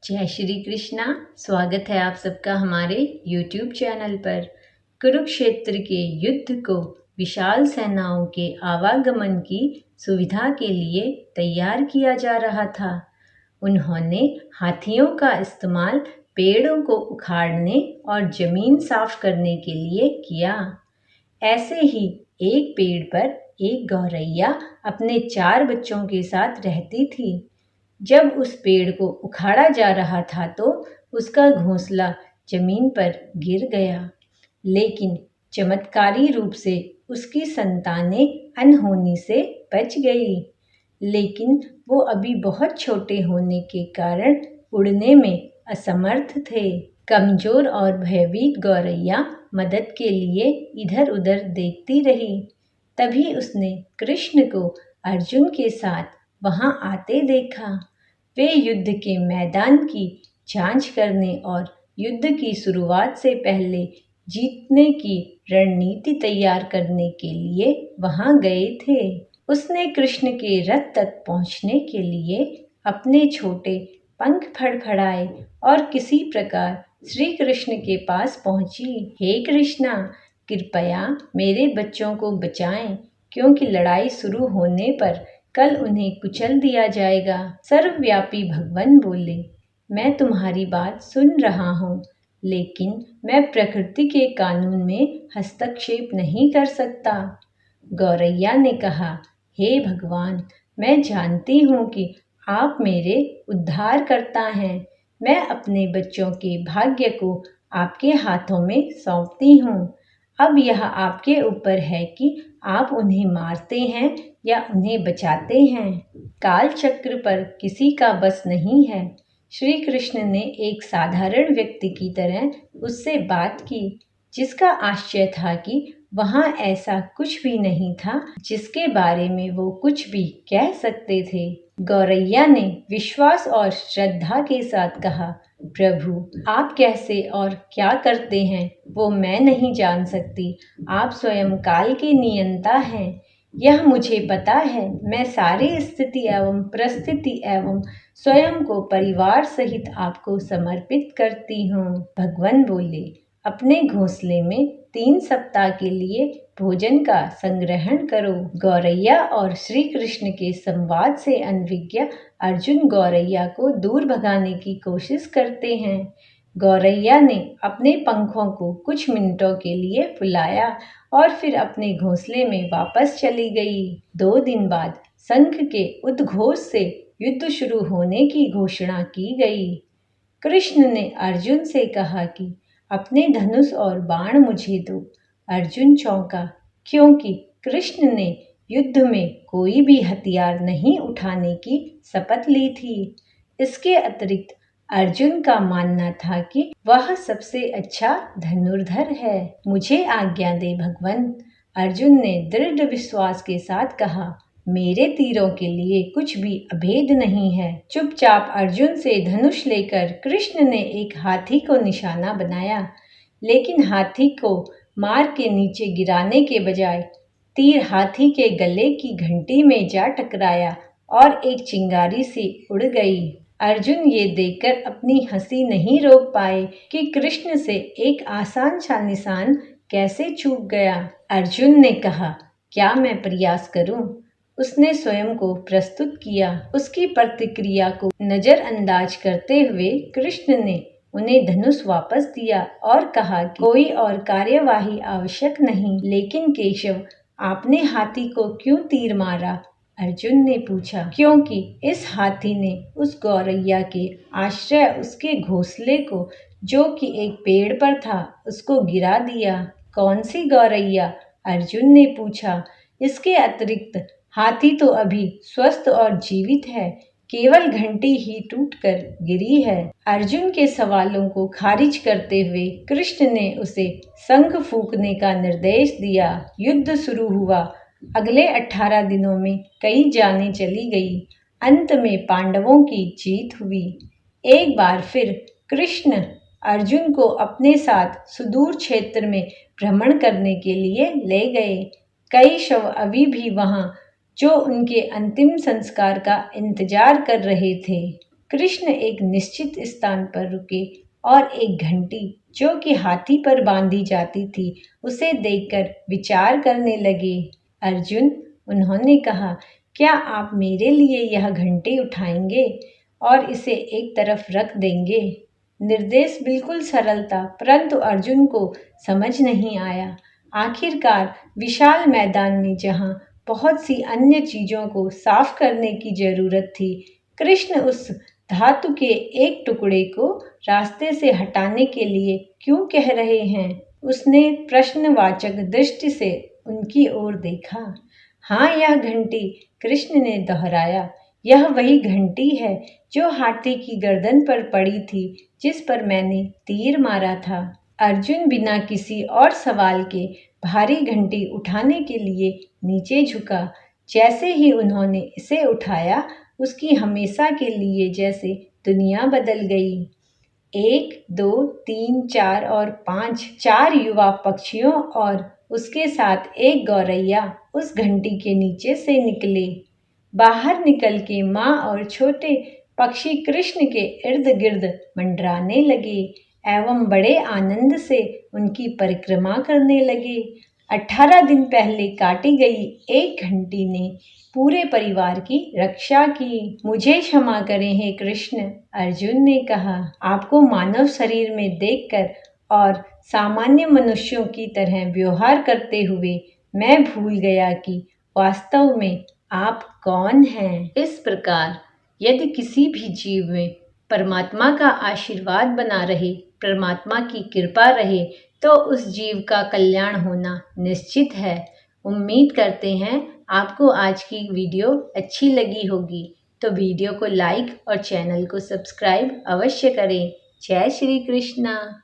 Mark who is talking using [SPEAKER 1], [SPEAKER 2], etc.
[SPEAKER 1] जय श्री कृष्णा। स्वागत है आप सबका हमारे YouTube चैनल पर। कुरुक्षेत्र के युद्ध को विशाल सेनाओं के आवागमन की सुविधा के लिए तैयार किया जा रहा था। उन्होंने हाथियों का इस्तेमाल पेड़ों को उखाड़ने और जमीन साफ करने के लिए किया। ऐसे ही एक पेड़ पर एक गौरैया अपने 4 बच्चों के साथ रहती थी। जब उस पेड़ को उखाड़ा जा रहा था तो उसका घोंसला जमीन पर गिर गया, लेकिन चमत्कारी रूप से उसकी संतानें अनहोनी से बच गई। लेकिन वो अभी बहुत छोटे होने के कारण उड़ने में असमर्थ थे। कमजोर और भयभीत गौरैया मदद के लिए इधर उधर देखती रही। तभी उसने कृष्ण को अर्जुन के साथ वहां आते देखा। वे युद्ध के मैदान की जांच करने और युद्ध की शुरुआत से पहले जीतने की रणनीति तैयार करने के लिए वहां गए थे। उसने कृष्ण के रथ तक पहुंचने के लिए अपने छोटे पंख फड़फड़ाए और किसी प्रकार श्री कृष्ण के पास पहुंची। हे कृष्णा, कृपया मेरे बच्चों को बचाएं, क्योंकि लड़ाई शुरू होने पर कल उन्हें कुचल दिया जाएगा। सर्वव्यापी भगवान बोले, मैं तुम्हारी बात सुन रहा हूँ, लेकिन मैं प्रकृति के कानून में हस्तक्षेप नहीं कर सकता। गौरैया ने कहा, हे भगवान, मैं जानती हूँ कि आप मेरे उद्धारकर्ता हैं। मैं अपने बच्चों के भाग्य को आपके हाथों में सौंपती हूँ। अब यह आपके ऊपर है कि आप उन्हें मारते हैं या उन्हें बचाते हैं। काल चक्र पर किसी का बस नहीं है। श्री कृष्ण ने एक साधारण व्यक्ति की तरह उससे बात की, जिसका आश्चर्य था कि वहां ऐसा कुछ भी नहीं था जिसके बारे में वो कुछ भी कह सकते थे। गौरैया ने विश्वास और श्रद्धा के साथ कहा, प्रभु, आप कैसे और क्या करते हैं वो मैं नहीं जान सकती। आप स्वयं काल के नियंता हैं, यह मुझे पता है। मैं सारी स्थिति एवं परिस्थिति एवं स्वयं को परिवार सहित आपको समर्पित करती हूँ। भगवान बोले, अपने घोंसले में 3 सप्ताह के लिए भोजन का संग्रहण करो। गौरैया और श्री कृष्ण के संवाद से अनभिज्ञ अर्जुन गौरैया को दूर भगाने की कोशिश करते हैं। गौरैया ने अपने पंखों को कुछ मिनटों के लिए फुलाया और फिर अपने घोंसले में वापस चली गई। 2 दिन बाद शंख के उद्घोष से युद्ध शुरू होने की घोषणा की गई। कृष्ण ने अर्जुन से कहा कि अपने धनुष और बाण मुझे दो। अर्जुन चौंका, क्योंकि कृष्ण ने युद्ध में कोई भी हथियार नहीं उठाने की शपथ ली थी। इसके अतिरिक्त अर्जुन का मानना था कि वह सबसे अच्छा धनुर्धर है। मुझे आज्ञा दे भगवान, अर्जुन ने दृढ़ विश्वास के साथ कहा। मेरे तीरों के लिए कुछ भी अभेद नहीं है। चुपचाप अर्जुन से धनुष लेकर कृष्ण ने एक हाथी को निशाना बनाया, लेकिन हाथी को मार के नीचे गिराने के बजाय तीर हाथी के गले की घंटी में जा टकराया और एक चिंगारी सी उड़ गई। अर्जुन ये देखकर अपनी हंसी नहीं रोक पाए कि कृष्ण से एक आसान सा निशान कैसे चूक गया। अर्जुन ने कहा, क्या मैं प्रयास करूं? उसने स्वयं को प्रस्तुत किया। उसकी प्रतिक्रिया को नजरअंदाज करते हुए कृष्ण ने उन्हें धनुष वापस दिया और कहा कि कोई और कार्यवाही आवश्यक नहीं। लेकिन केशव, आपने हाथी को क्यों तीर मारा? अर्जुन ने पूछा। क्योंकि इस हाथी ने उस गौरैया के आश्रय उसके घोंसले को, जो कि एक पेड़ पर था, उसको गिरा दिया। कौन सी गौरैया? अर्जुन ने पूछा। इसके अतिरिक्त हाथी तो अभी स्वस्थ और जीवित है, केवल घंटी ही टूटकर गिरी है। अर्जुन के सवालों को खारिज करते हुए कृष्ण ने उसे शंख फूंकने का निर्देश दिया। युद्ध शुरू हुआ। अगले 18 दिनों में कई जानें चली गई। अंत में पांडवों की जीत हुई। एक बार फिर कृष्ण अर्जुन को अपने साथ सुदूर क्षेत्र में भ्रमण करने के लिए ले गए। कई शव अभी भी वहां, जो उनके अंतिम संस्कार का इंतजार कर रहे थे। कृष्ण एक निश्चित स्थान पर रुके और एक घंटी जो कि हाथी पर बांधी जाती थी उसे देखकर विचार करने लगे। अर्जुन, उन्होंने कहा, क्या आप मेरे लिए यह घंटी उठाएंगे और इसे एक तरफ रख देंगे? निर्देश बिल्कुल सरल था, परंतु अर्जुन को समझ नहीं आया। आखिरकार विशाल मैदान में जहां बहुत सी अन्य चीजों को साफ करने की जरूरत थी, कृष्ण उस धातु के एक टुकड़े को रास्ते से हटाने के लिए क्यों कह रहे हैं? उसने प्रश्नवाचक दृष्टि से उनकी ओर देखा। हाँ, यह घंटी, कृष्ण ने दोहराया, यह वही घंटी है जो हाथी की गर्दन पर पड़ी थी जिस पर मैंने तीर मारा था। अर्जुन बिना किसी और सवाल के भारी घंटी उठाने के लिए नीचे झुका। जैसे ही उन्होंने इसे उठाया, उसकी हमेशा के लिए जैसे दुनिया बदल गई। 1, 2, 3, 4 और 5 4 युवा पक्षियों और उसके साथ एक गौरैया उस घंटी के नीचे से निकले। बाहर निकल के माँ और छोटे पक्षी कृष्ण के इर्द गिर्द मंडराने लगे एवं बड़े आनंद से उनकी परिक्रमा करने लगे। 18 दिन पहले काटी गई एक घंटी ने पूरे परिवार की रक्षा की। मुझे क्षमा करें हे कृष्ण, अर्जुन ने कहा। आपको मानव शरीर में देखकर और सामान्य मनुष्यों की तरह व्यवहार करते हुए मैं भूल गया कि वास्तव में आप कौन हैं। इस प्रकार यदि किसी भी जीव में परमात्मा का आशीर्वाद बना रहे, परमात्मा की कृपा रहे, तो उस जीव का कल्याण होना निश्चित है। उम्मीद करते हैं आपको आज की वीडियो अच्छी लगी होगी, तो वीडियो को लाइक और चैनल को सब्सक्राइब अवश्य करें। जय श्री कृष्णा।